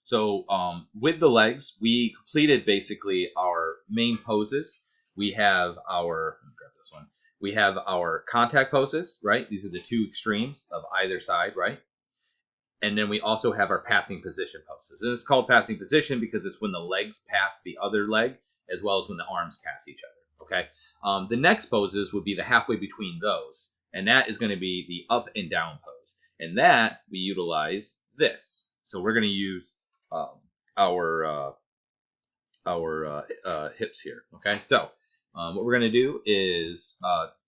So with the legs, we completed basically our main poses. We have our, let me grab this one. We have our contact poses, right? These are the two extremes of either side, right? And then we also have our passing position poses. And it's called passing position because it's when the legs pass the other leg as well as when the arms pass each other. Okay. The next poses would be the halfway between those. And that is going to be the up and down pose. And that we utilize this. So we're going to use our hips here. Okay. So what we're going to do is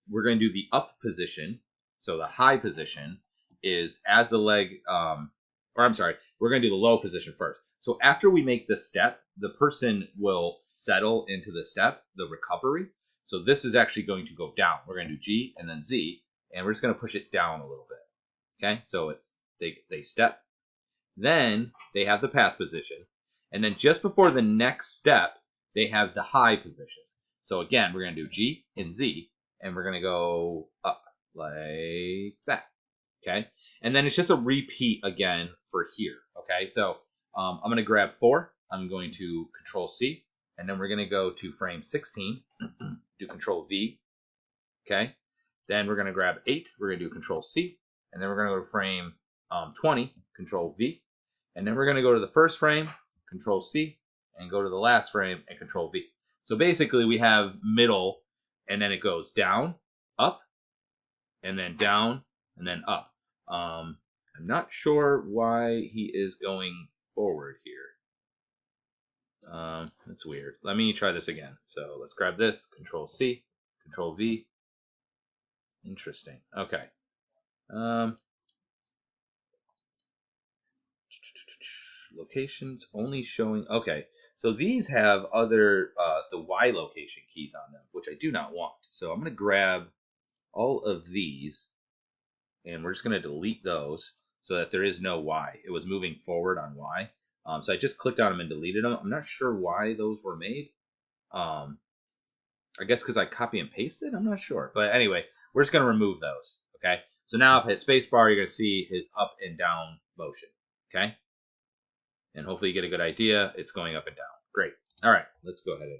we're going to do the up position. So the high position is as the leg, or I'm sorry, we're going to do the low position first. So after we make the step, the person will settle into the step, the recovery. So this is actually going to go down. We're going to do G and then Z, and we're just going to push it down a little bit. Okay, so it's they step, then they have the pass position, and then just before the next step, they have the high position. So again, we're going to do G and Z, and we're going to go up like that. Okay, and then it's just a repeat again for here. Okay, so I'm going to grab 4. I'm going to Control C, and then we're going to go to frame 16, do Control V. Okay, then we're going to grab 8. We're going to do Control C, and then we're going to go to frame 20, Control V, and then we're going to go to the first frame, Control C, and go to the last frame and Control V. So basically, we have middle, and then it goes down, up, and then down, and then up. I'm not sure why he is going forward here. That's weird. Let me try this again. So let's grab this, Control C, Control V. Interesting. Okay. Locations only showing. Okay. So these have other, the Y location keys on them, which I do not want. So I'm going to grab all of these, and we're just going to delete those so that there is no Y. It was moving forward on Y. So I just clicked on them and deleted them. I'm not sure why those were made. I guess because I copy and pasted? I'm not sure. But anyway, we're just going to remove those. Okay. So now if I hit spacebar, you're going to see his up and down motion. Okay. And hopefully you get a good idea. It's going up and down. Great. All right. Let's go ahead and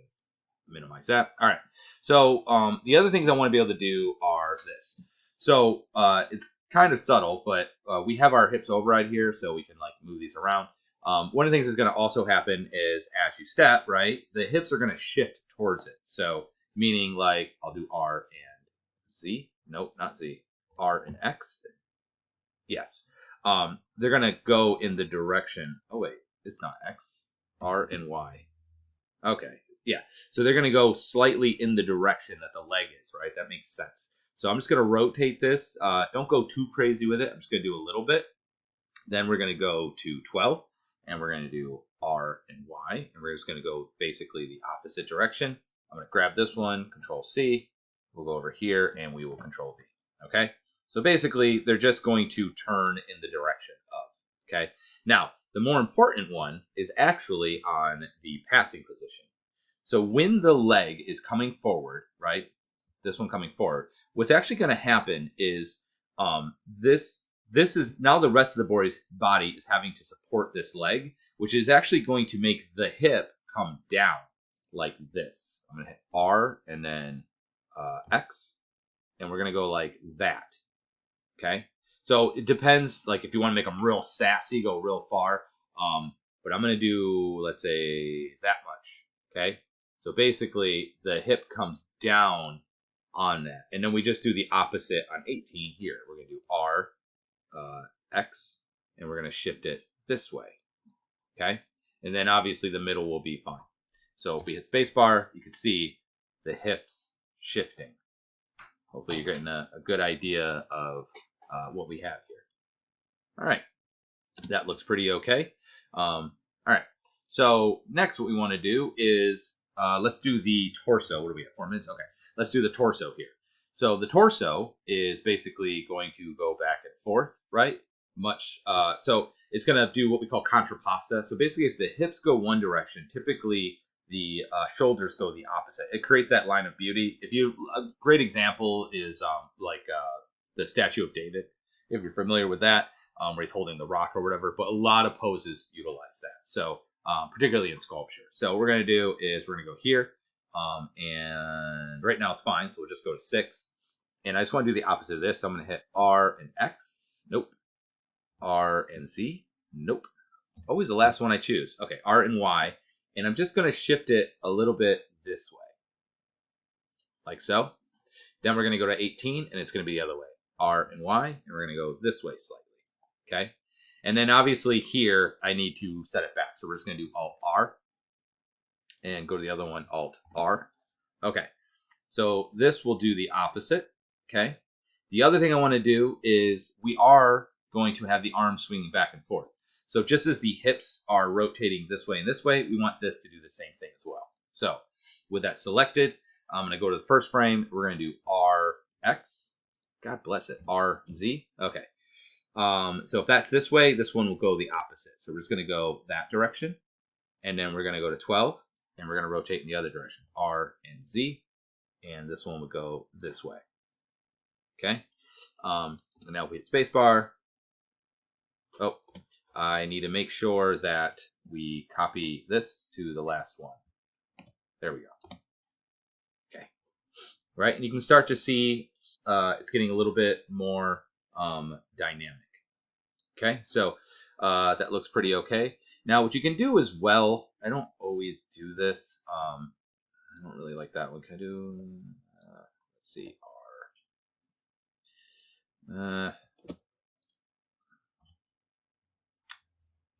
minimize that. All right. So the other things I want to be able to do are this. So it's kind of subtle, but we have our hips override here, so we can like move these around. One of the things that's going to also happen is as you step, right, the hips are going to shift towards it. So meaning like I'll do R and Z. Nope, not Z. R and X. Yes. They're going to go in the direction. Oh, wait. It's not X. R and Y. Okay. Yeah. So they're going to go slightly in the direction that the leg is, right? That makes sense. So I'm just going to rotate this. Don't go too crazy with it. I'm just going to do a little bit. Then we're going to go to 12, and we're going to do R and Y, and we're just going to go basically the opposite direction. I'm going to grab this one, Control C. We'll go over here, and we will Control V. Okay? So basically, they're just going to turn in the direction of. Okay? Now, the more important one is actually on the passing position. So when the leg is coming forward, right? This one coming forward, what's actually going to happen is this is now the rest of the body is having to support this leg, which is actually going to make the hip come down like this. I'm going to hit R and then X, and we're going to go like that. Okay. So it depends, like if you want to make them real sassy, go real far. But I'm going to do, let's say, that much. Okay. So basically the hip comes down on that. And then we just do the opposite on 18 here. We're going to do R, X, and we're going to shift it this way. Okay. And then obviously the middle will be fine. So if we hit spacebar, you can see the hips shifting. Hopefully you're getting a good idea of what we have here. All right. That looks pretty okay. All right. So next what we want to do is let's do the torso. What do we have? 4 minutes? Okay. Let's do the torso here. So the torso is basically going to go back and forth, right? So it's going to do what we call contrapposta. So basically if the hips go one direction, typically the shoulders go the opposite. It creates that line of beauty. A great example is like the Statue of David, if you're familiar with that. where he's holding the rock or whatever. But a lot of poses utilize that. So particularly in sculpture. So what we're going to do is we're going to go here. And right now it's fine. So we'll just go to 6. And I just want to do the opposite of this. So I'm going to hit R and X. Nope. R and Z. Nope. Always the last one I choose. Okay, R and Y. And I'm just going to shift it a little bit this way. Like so. Then we're going to go to 18, and it's going to be the other way. R and Y, and we're going to go this way slightly. Okay? And then obviously here, I need to set it back. So we're just going to do Alt-R. And go to the other one, Alt-R. Okay. So this will do the opposite. Okay? The other thing I want to do is we are going to have the arms swinging back and forth. So just as the hips are rotating this way and this way, we want this to do the same thing as well. So with that selected, I'm going to go to the first frame. We're going to do RX. God bless it. RZ. Okay. So if that's this way, this one will go the opposite. So we're just going to go that direction. And then we're going to go to 12. And we're going to rotate in the other direction. R and Z. And this one would go this way. Okay. And now we hit spacebar. Oh, I need to make sure that we copy this to the last one. There we go. Okay. Right. And you can start to see it's getting a little bit more dynamic. Okay. So that looks pretty okay. Now, what you can do as well, I don't always do this. I don't really like that one. Can I do, let's see, R.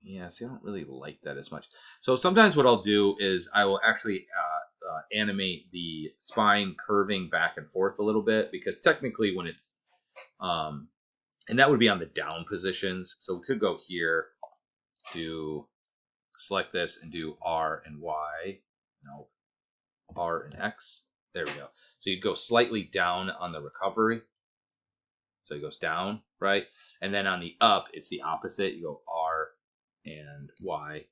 Yeah, see, I don't really like that as much. So sometimes what I'll do is I will actually animate the spine curving back and forth a little bit, because technically when it's, and that would be on the down positions. So we could go here, select this and do R and Y. No, R and X. There we go. So you'd go slightly down on the recovery. So it goes down, right? And then on the up, it's the opposite. You go R and Y.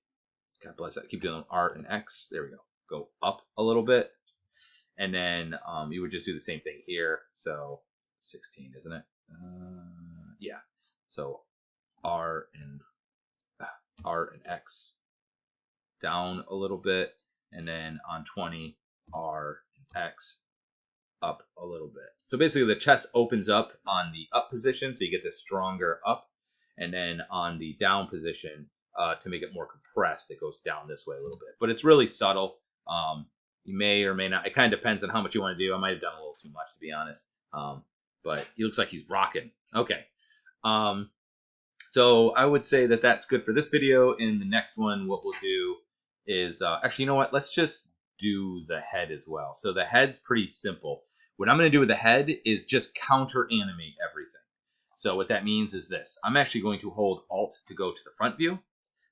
God bless that. Keep doing R and X. There we go. Go up a little bit. And then you would just do the same thing here. So 16, isn't it? Yeah. So R and X down a little bit. And then on 20, R and X up a little bit. So basically the chest opens up on the up position, so you get this stronger up. And then on the down position, to make it more compressed, it goes down this way a little bit. But it's really subtle. You may or may not. It kind of depends on how much you want to do. I might have done a little too much, to be honest. But he looks like he's rocking. Okay. So I would say that that's good for this video. In the next one, what we'll do is, actually, you know what? Let's just do the head as well. So the head's pretty simple. What I'm going to do with the head is just counter animate everything. So what that means is this. I'm actually going to hold Alt to go to the front view.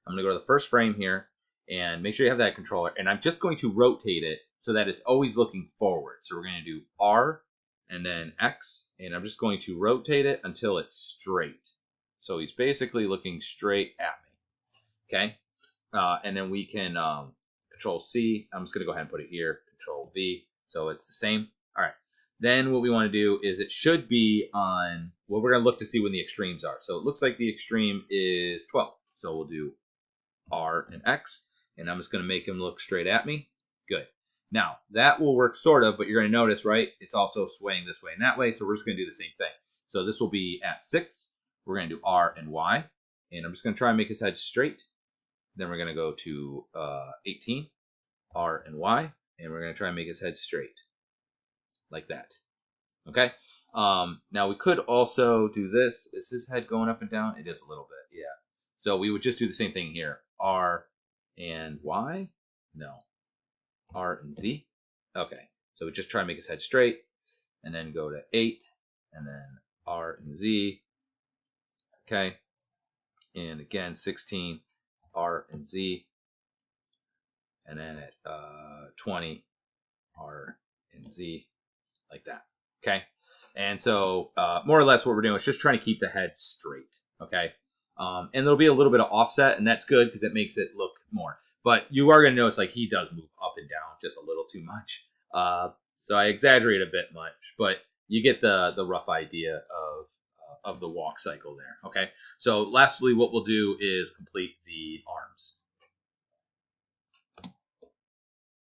I'm going to go to the first frame here and make sure you have that controller. And I'm just going to rotate it so that it's always looking forward. So we're going to do R and then X. And I'm just going to rotate it until it's straight. So he's basically looking straight at me. Okay. And then we can Control C. I'm just going to go ahead and put it here. Control V. So it's the same. All right. Then what we want to do is it should be on, well, we're going to look to see when the extremes are. So it looks like the extreme is 12. So we'll do R and X. And I'm just going to make him look straight at me. Good. Now, that will work sort of, but you're going to notice, right, it's also swaying this way and that way. So we're just going to do the same thing. So this will be at 6. We're going to do R and Y. And I'm just going to try and make his head straight. Then we're going to go to 18. R and Y. And we're going to try and make his head straight. Like that. Okay. Now we could also do this. Is his head going up and down? It is a little bit. Yeah. So we would just do the same thing here. R and Y. No. R and Z. Okay. So we just try and make his head straight. And then go to 8. And then R and Z. Okay. And again, 16. R and Z. And then at 20. R and Z. Like that. Okay. And so more or less what we're doing is just trying to keep the head straight. Okay. And there'll be a little bit of offset, and that's good because it makes it look more. But you are going to notice like he does move up and down just a little too much. So I exaggerate a bit much, but you get the rough idea of the walk cycle there. Okay. So lastly, what we'll do is complete the arms.